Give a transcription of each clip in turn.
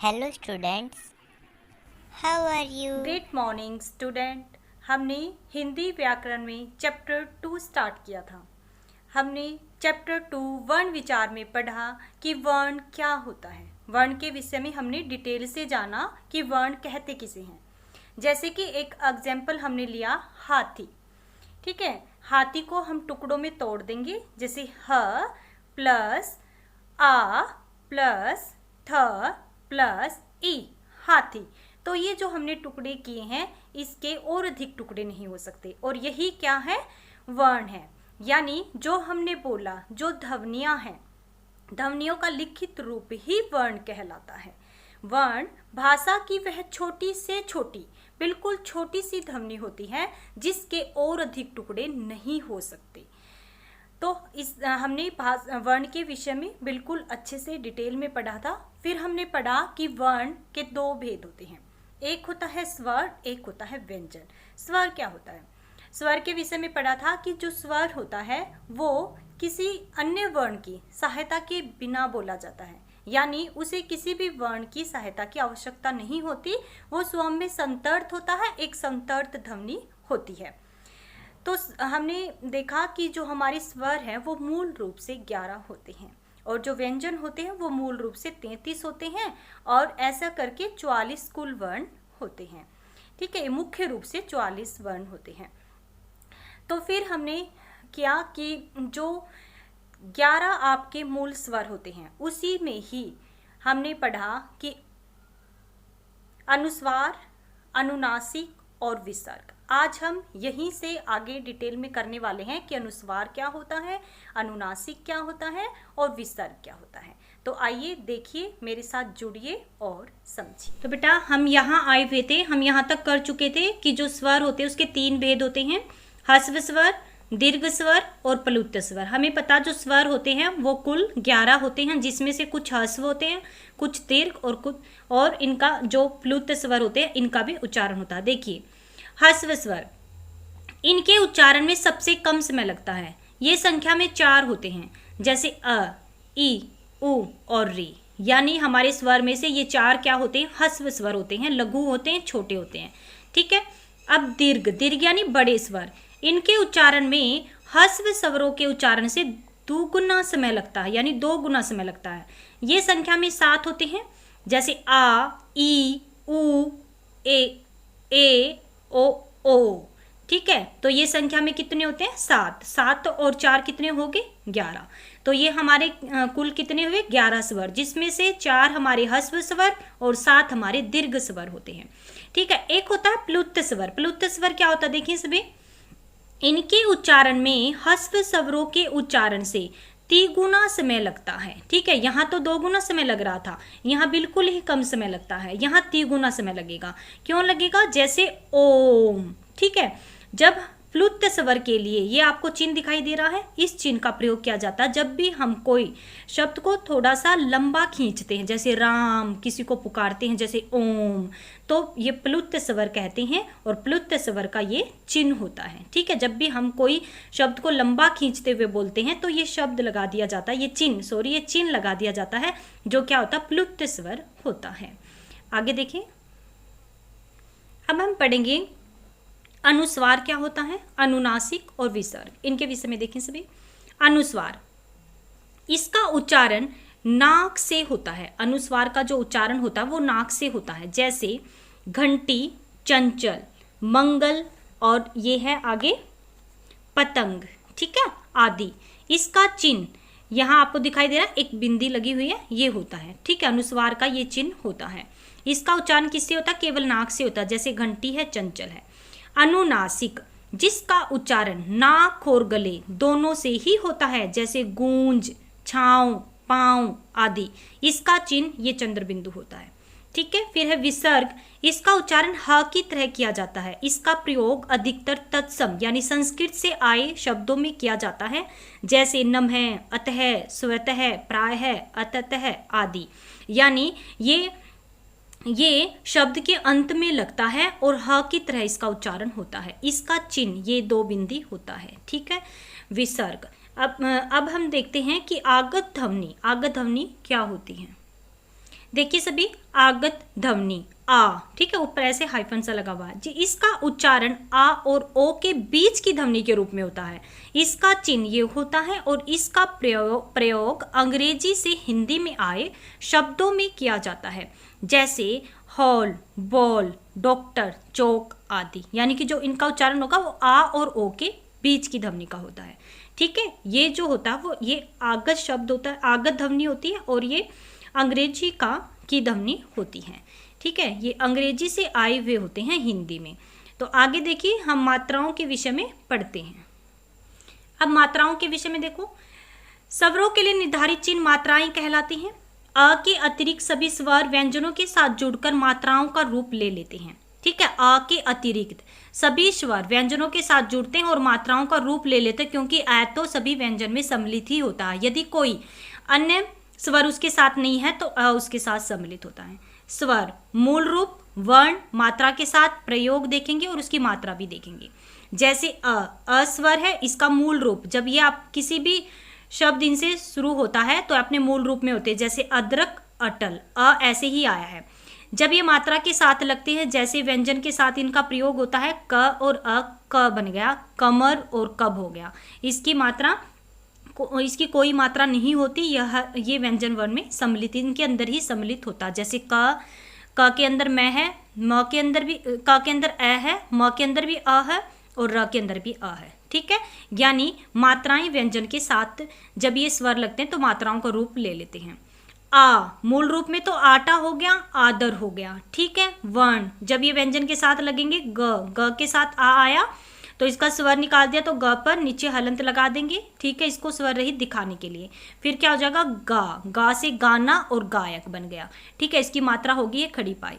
Hello students, how are you? Good morning student. हमने हिंदी व्याकरण में चैप्टर 2 स्टार्ट किया था। हमने चैप्टर 2 वर्ण विचार में पढ़ा कि वर्ण क्या होता है। वर्ण के विषय में हमने डिटेल से जाना कि वर्ण कहते किसे हैं। जैसे कि एक एग्जाम्पल हमने लिया हाथी। ठीक है, हाथी को हम टुकड़ों में तोड़ देंगे, जैसे ह प्लस आ प्लस थ प्लस ई, हाथी। तो ये जो हमने टुकड़े किए हैं, इसके और अधिक टुकड़े नहीं हो सकते, और यही क्या है, वर्ण है। यानी जो हमने बोला, जो ध्वनियां हैं, ध्वनियों का लिखित रूप ही वर्ण कहलाता है। वर्ण भाषा की वह छोटी से छोटी, बिल्कुल छोटी सी ध्वनि होती है जिसके और अधिक टुकड़े नहीं हो सकते। तो इस हमने वर्ण के विषय में बिल्कुल अच्छे से डिटेल में पढ़ा था। फिर हमने पढ़ा कि वर्ण के दो भेद होते हैं, एक होता है स्वर, एक होता है व्यंजन। स्वर क्या होता है? स्वर के विषय में पढ़ा था कि जो स्वर होता है वो किसी अन्य वर्ण की सहायता के बिना बोला जाता है, यानी उसे किसी भी वर्ण की सहायता की आवश्यकता नहीं होती, वो स्वयं में संतर्त होता है, एक संतर्त ध्वनि होती है। तो हमने देखा कि जो हमारे स्वर हैं वो मूल रूप से 11 होते हैं, और जो व्यंजन होते हैं वो मूल रूप से 33 होते हैं, और ऐसा करके 44 कुल वर्ण होते हैं। ठीक है, मुख्य रूप से 44 वर्ण होते हैं। तो फिर हमने किया कि जो 11 आपके मूल स्वर होते हैं, उसी में ही हमने पढ़ा कि अनुस्वार, अनुनासिक और विसर्ग। आज हम यहीं से आगे डिटेल में करने वाले हैं कि अनुस्वार क्या होता है, अनुनासिक क्या होता है और विसर्ग क्या होता है। तो आइए देखिए, मेरे साथ जुड़िए और समझिए। तो बेटा, हम यहाँ आए हुए थे, हम यहाँ तक कर चुके थे कि जो स्वर होते हैं उसके 3 भेद होते हैं, ह्रस्व स्वर, दीर्घ स्वर और प्लुत स्वर। हमें पता जो स्वर होते हैं वो कुल 11 होते हैं, जिसमें से कुछ ह्रस्व होते हैं, कुछ दीर्घ और इनका जो प्लुत स्वर होते हैं इनका भी उच्चारण होता है। देखिए, ह्रस्व स्वर, इनके उच्चारण में सबसे कम समय लगता है। ये संख्या में 4 होते हैं, जैसे अ, ई, उ और री। यानी हमारे स्वर में से ये 4 क्या होते हैं, ह्रस्व स्वर होते हैं, लघु होते हैं, छोटे होते हैं। ठीक है। अब दीर्घ, दीर्घ यानी बड़े स्वर, इनके उच्चारण में ह्रस्व स्वरों के उच्चारण से 2 गुना समय लगता है, यानी 2 गुना समय लगता है। ये संख्या में 7 होते हैं, जैसे आ, ई, उ, ए, ओ। ठीक है, तो ये संख्या में कितने होते हैं, 7। 7 और 4 कितने हो गए, 11। तो ये हमारे कुल कितने हुए, 11 स्वर, जिसमें से 4 हमारे ह्रस्व स्वर और 7 हमारे दीर्घ स्वर होते हैं। ठीक है। एक होता है प्लुत स्वर। प्लुत स्वर क्या होता है, देखिए सभी, इनके उच्चारण में ह्रस्व स्वरों के उच्चारण से 3 गुना समय लगता है। ठीक है, यहाँ तो 2 गुना समय लग रहा था, यहाँ बिल्कुल ही कम समय लगता है, यहाँ 3 गुना समय लगेगा। क्यों लगेगा, जैसे ओम। ठीक है, जब प्लुत स्वर के लिए ये आपको चिन्ह दिखाई दे रहा है, इस चिन्ह का प्रयोग किया जाता है जब भी हम कोई शब्द को थोड़ा सा लंबा खींचते हैं, जैसे राम, किसी को पुकारते हैं जैसे ओम, तो ये प्लुत स्वर कहते हैं, और प्लुत स्वर का ये चिन्ह होता है। ठीक है, जब भी हम कोई शब्द को लंबा खींचते हुए बोलते हैं तो ये शब्द लगा दिया जाता है, ये चिन्ह लगा दिया जाता है, जो क्या होता है, प्लुत स्वर होता है। आगे देखिए, अब हम पढ़ेंगे अनुस्वार क्या होता है, अनुनासिक और विसर्ग। इनके विषय में देखें सभी। अनुस्वार, इसका उच्चारण नाक से होता है। अनुस्वार का जो उच्चारण होता है वो नाक से होता है, जैसे घंटी, चंचल, मंगल, और ये है आगे पतंग। ठीक है, आदि। इसका चिन्ह यहाँ आपको दिखाई दे रहा है, एक बिंदी लगी हुई है, ये होता है। ठीक है, अनुस्वार का ये चिन्ह होता है। इसका उच्चारण किससे होता है, केवल नाक से होता है, जैसे घंटी है, चंचल है। अनुनासिक, जिसका उच्चारण नाक और गले दोनों से ही होता है, जैसे गूंज, छांव, पांव आदि। इसका चिन्ह ये चंद्र बिंदु होता है। ठीक है। फिर है विसर्ग, इसका उच्चारण ह की तरह किया जाता है। इसका प्रयोग अधिकतर तत्सम यानी संस्कृत से आए शब्दों में किया जाता है, जैसे नमः, अतः, स्वतः, प्रायः, अततः आदि। यानी ये शब्द के अंत में लगता है और ह की तरह इसका उच्चारण होता है। इसका चिन्ह ये 2 बिंदी होता है। ठीक है। विसर्ग, अब हम देखते हैं कि आगत ध्वनि क्या होती है। देखिए सभी, आगत ध्वनि आ, ठीक है, ऊपर ऐसे हाइफन सा लगा हुआ है जी। इसका उच्चारण आ और ओ के बीच की ध्वनि के रूप में होता है। इसका चिन्ह ये होता है और इसका प्रयोग अंग्रेजी से हिंदी में आए शब्दों में किया जाता है, जैसे हॉल, बॉल, डॉक्टर, चौक आदि। यानी कि जो इनका उच्चारण होगा वो आ और ओ के बीच की ध्वनि का होता है। ठीक है, ये जो होता है वो ये आगत शब्द होता है, आगत ध्वनि होती है, और ये अंग्रेजी की ध्वनि होती है। ठीक है, ये अंग्रेजी से आए हुए होते हैं हिंदी में। तो आगे देखिए, हम मात्राओं के विषय में पढ़ते हैं। अब मात्राओं के विषय में देखो, स्वरों के लिए निर्धारित चिन्ह मात्राएं कहलाती हैं। अ के अतिरिक्त सभी स्वर व्यंजनों के साथ जुड़कर मात्राओं का रूप ले लेते हैं। ठीक है, अ के अतिरिक्त सभी स्वर व्यंजनों के साथ जुड़ते हैं और मात्राओं का रूप ले लेते हैं, क्योंकि अ तो सभी व्यंजन में सम्मिलित ही होता है। यदि कोई अन्य स्वर उसके साथ नहीं है तो अ उसके साथ सम्मिलित होता है। स्वर मूल रूप, वर्ण, मात्रा के साथ प्रयोग देखेंगे और उसकी मात्रा भी देखेंगे। जैसे अ स्वर है, इसका मूल रूप, जब ये आप किसी भी शब्द इनसे शुरू होता है तो अपने मूल रूप में होते हैं, जैसे अदरक, अटल, अ ऐसे ही आया है। जब ये मात्रा के साथ लगते हैं, जैसे व्यंजन के साथ इनका प्रयोग होता है, क और अ, क बन गया, कमर और कब हो गया। इसकी कोई मात्रा नहीं होती, ये व्यंजन वर्ण में सम्मिलित, इनके अंदर ही सम्मिलित होता। जैसे क के अंदर मैं है, म के अंदर भी, क के अंदर ए है, म के अंदर भी अ है और र के अंदर भी अ है। ठीक है, यानी मात्राएं व्यंजन के साथ जब ये स्वर लगते हैं तो मात्राओं का रूप ले लेते हैं। आ मूल रूप में तो आटा हो गया, आदर हो गया। ठीक है, वर्ण जब ये व्यंजन के साथ लगेंगे, ग के साथ आ आया तो इसका स्वर निकाल दिया तो ग पर नीचे हलंत लगा देंगे। ठीक है, इसको स्वर रहित दिखाने के लिए। फिर क्या हो जाएगा, गा से गाना और गायक बन गया। ठीक है, इसकी मात्रा होगी ये खड़ी पाई।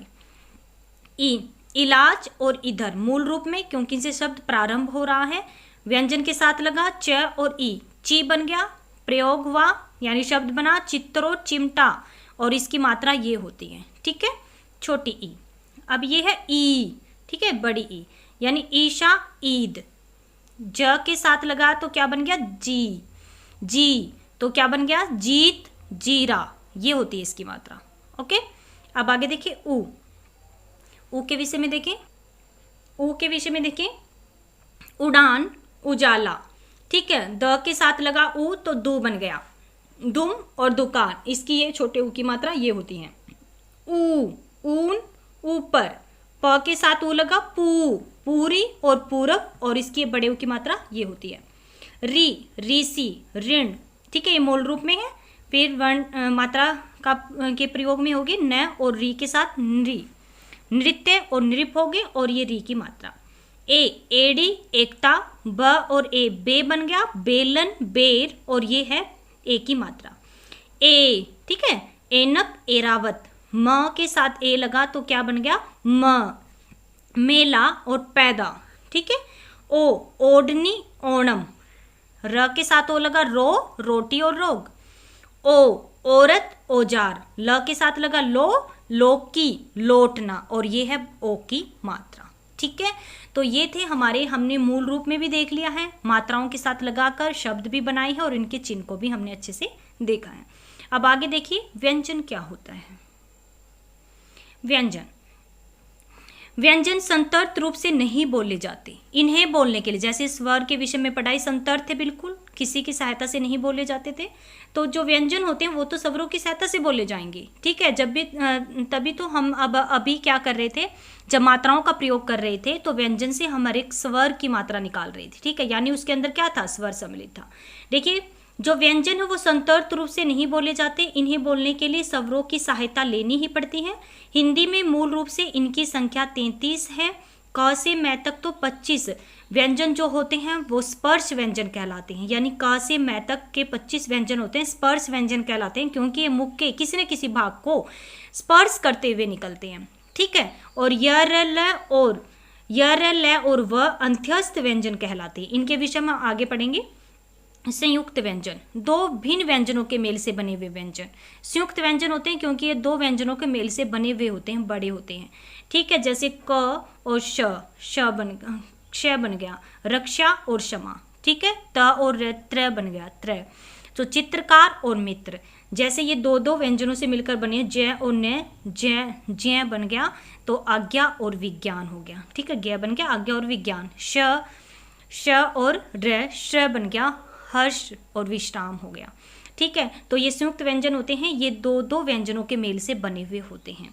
इलाज और इधर मूल रूप में, क्योंकि इनसे शब्द प्रारंभ हो रहा है, व्यंजन के साथ लगा, च और ई, ची बन गया। प्रयोग हुआ यानी शब्द बना, चित्रो, चिमटा, और इसकी मात्रा ये होती है। ठीक है, छोटी ई। अब ये है ई, ठीक है, बड़ी ई, यानी ईशा, ईद। ज के साथ लगा तो क्या बन गया, जी तो क्या बन गया, जीत, जीरा। ये होती है इसकी मात्रा। ओके, अब आगे देखिए ऊ के विषय में देखें। उड़ान, उजाला। ठीक है, द के साथ लगा ऊ तो दू बन गया, दुम और दुकान। इसकी ये छोटे ऊ की मात्रा ये होती है। ऊन, ऊपर। प के साथ ऊ लगा, पूरी और पूरब, और इसकी बड़े ऊ की मात्रा ये होती है। ऋषि, ऋण। ठीक है, ये मूल रूप में है। फिर वर्ण मात्रा के प्रयोग में होगी, न और री के साथ नृ, नृत्य और नृप होगे, और ये री की मात्रा। एड़ी, एकता। ब और ए, बे बन गया, बेलन, बेर, और ये है ए की मात्रा। ठीक है, एनक, एरावत। म के साथ ए लगा तो क्या बन गया, मेला और पैदा। ठीक है, ओढ़नी, ओणम। र के साथ ओ लगा, रोटी और रोग। औरत, औजार। ल के साथ लगा, लौकी, लौटना, और ये है ओ की मात्रा। ठीक है, तो ये थे हमने मूल रूप में भी देख लिया है, मात्राओं के साथ लगाकर शब्द भी बनाए हैं, और इनके चिन्ह को भी हमने अच्छे से देखा है। अब आगे देखिए व्यंजन क्या होता है। व्यंजन संतर्त रूप से नहीं बोले जाते। इन्हें बोलने के लिए, जैसे स्वर के विषय में पढ़ाई, संतर्त थे, बिल्कुल किसी की सहायता से नहीं बोले जाते थे। तो जो व्यंजन होते हैं वो तो स्वरों की सहायता से बोले जाएंगे। ठीक है, तभी तो हम अभी क्या कर रहे थे, जब मात्राओं का प्रयोग कर रहे थे तो व्यंजन से हम हर एक स्वर की मात्रा निकाल रहे थे। ठीक है, यानी उसके अंदर क्या था, स्वर सम्मिलित था। देखिए, जो व्यंजन है वो संतर्त रूप से नहीं बोले जाते। इन्हें बोलने के लिए स्वरों की सहायता लेनी ही पड़ती है। हिंदी में मूल रूप से इनकी संख्या 33 है। क से मै तक तो 25 व्यंजन जो होते हैं वो स्पर्श व्यंजन कहलाते हैं। यानी क से मै तक के 25 व्यंजन होते हैं, स्पर्श व्यंजन कहलाते हैं, क्योंकि ये मुख के किसी न किसी भाग को स्पर्श करते हुए निकलते हैं। ठीक है, और य ल और व अंत्यस्थ व्यंजन कहलाते हैं। इनके विषय में आगे पढ़ेंगे। संयुक्त व्यंजन, दो भिन्न व्यंजनों के मेल से बने हुए व्यंजन संयुक्त व्यंजन होते हैं, क्योंकि ये दो व्यंजनों के मेल से बने हुए होते हैं, बड़े होते हैं। ठीक है, जैसे क और क्ष बन गया, रक्षा और क्षमा। ठीक है, त और त्र बन गया, त्र। तो चित्रकार और मित्र। जैसे ये दो दो व्यंजनों से मिलकर बने जय और न, जय जय बन गया तो आज्ञा और विज्ञान हो गया। ठीक है, ज्ञ बन गया आज्ञा और विज्ञान। श और र, श्र बन गया हर्ष और विश्राम हो गया। ठीक है, तो ये संयुक्त व्यंजन होते हैं, ये दो दो व्यंजनों के मेल से बने हुए होते हैं।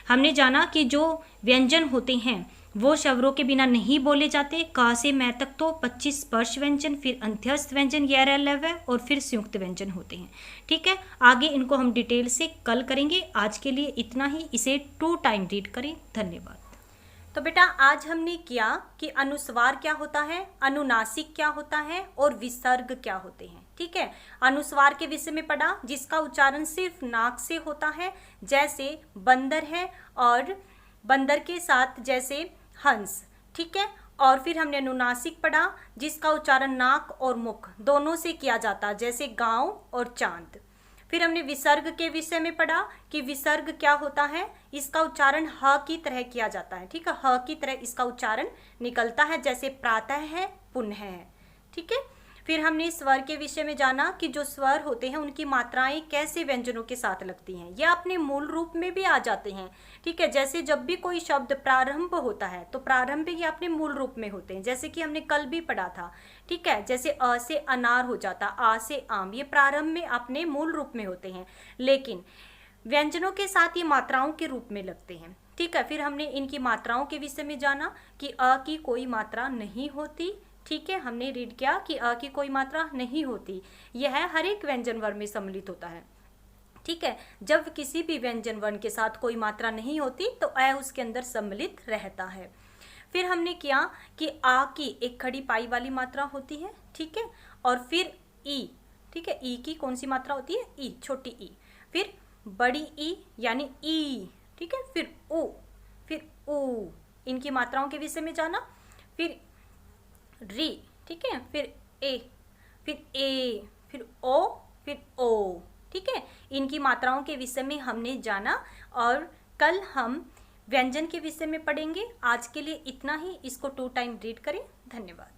हमने जाना कि जो व्यंजन होते हैं वो स्वरों के बिना नहीं बोले जाते। क से मैं तक तो 25 स्पर्श व्यंजन, फिर अंत्यस्थ व्यंजन 11 और फिर संयुक्त व्यंजन होते हैं। ठीक है, आगे इनको हम डिटेल से कल करेंगे। आज के लिए इतना ही, इसे 2 टाइम रीड करें। धन्यवाद। तो बेटा आज हमने किया कि अनुस्वार क्या होता है, अनुनासिक क्या होता है और विसर्ग क्या होते हैं। ठीक है, अनुस्वार के विषय में पढ़ा जिसका उच्चारण सिर्फ नाक से होता है, जैसे बंदर है और बंदर के साथ जैसे हंस। ठीक है, और फिर हमने अनुनासिक पढ़ा जिसका उच्चारण नाक और मुख दोनों से किया जाता है, जैसे गांव और चांद। फिर हमने विसर्ग के विषय में पढ़ा कि विसर्ग क्या होता है, इसका उच्चारण ह की तरह किया जाता है। ठीक है, ह की तरह इसका उच्चारण निकलता है, जैसे प्रातः है, पुनः है। ठीक है, फिर हमने स्वर के विषय में जाना कि जो स्वर होते हैं उनकी मात्राएं कैसे व्यंजनों के साथ लगती हैं, ये अपने मूल रूप में भी आ जाते हैं। ठीक है, जैसे जब भी कोई शब्द प्रारंभ होता है तो प्रारंभ ये अपने मूल रूप में होते हैं, जैसे कि हमने कल भी पढ़ा था। ठीक है, जैसे अ से अनार हो जाता, आ से आम, ये प्रारंभ में अपने मूल रूप में होते हैं, लेकिन व्यंजनों के साथ ये मात्राओं के रूप में लगते हैं। ठीक है, फिर हमने इनकी मात्राओं के विषय में जाना कि अ की कोई मात्रा नहीं होती। ठीक है, हमने रीड किया कि अ की कोई मात्रा नहीं होती, यह हर एक व्यंजन वर्ण में सम्मिलित होता है। ठीक है, जब किसी भी व्यंजन वर्ण के साथ कोई मात्रा नहीं होती तो अ उसके अंदर सम्मिलित रहता है। फिर हमने किया कि आ की एक खड़ी पाई वाली मात्रा होती है। ठीक है, और फिर ई। ठीक है, ई की कौन सी मात्रा होती है, ई, छोटी ई। फिर बड़ी ई यानी ई। ठीक है, फिर उ, फिर ऊ, इनकी मात्राओं के विषय में जाना। फिर री। ठीक है, फिर ए, फिर ओ, फिर ओ। ठीक है, इनकी मात्राओं के विषय में हमने जाना और कल हम व्यंजन के विषय में पढ़ेंगे। आज के लिए इतना ही, इसको 2 टाइम रीड करें। धन्यवाद।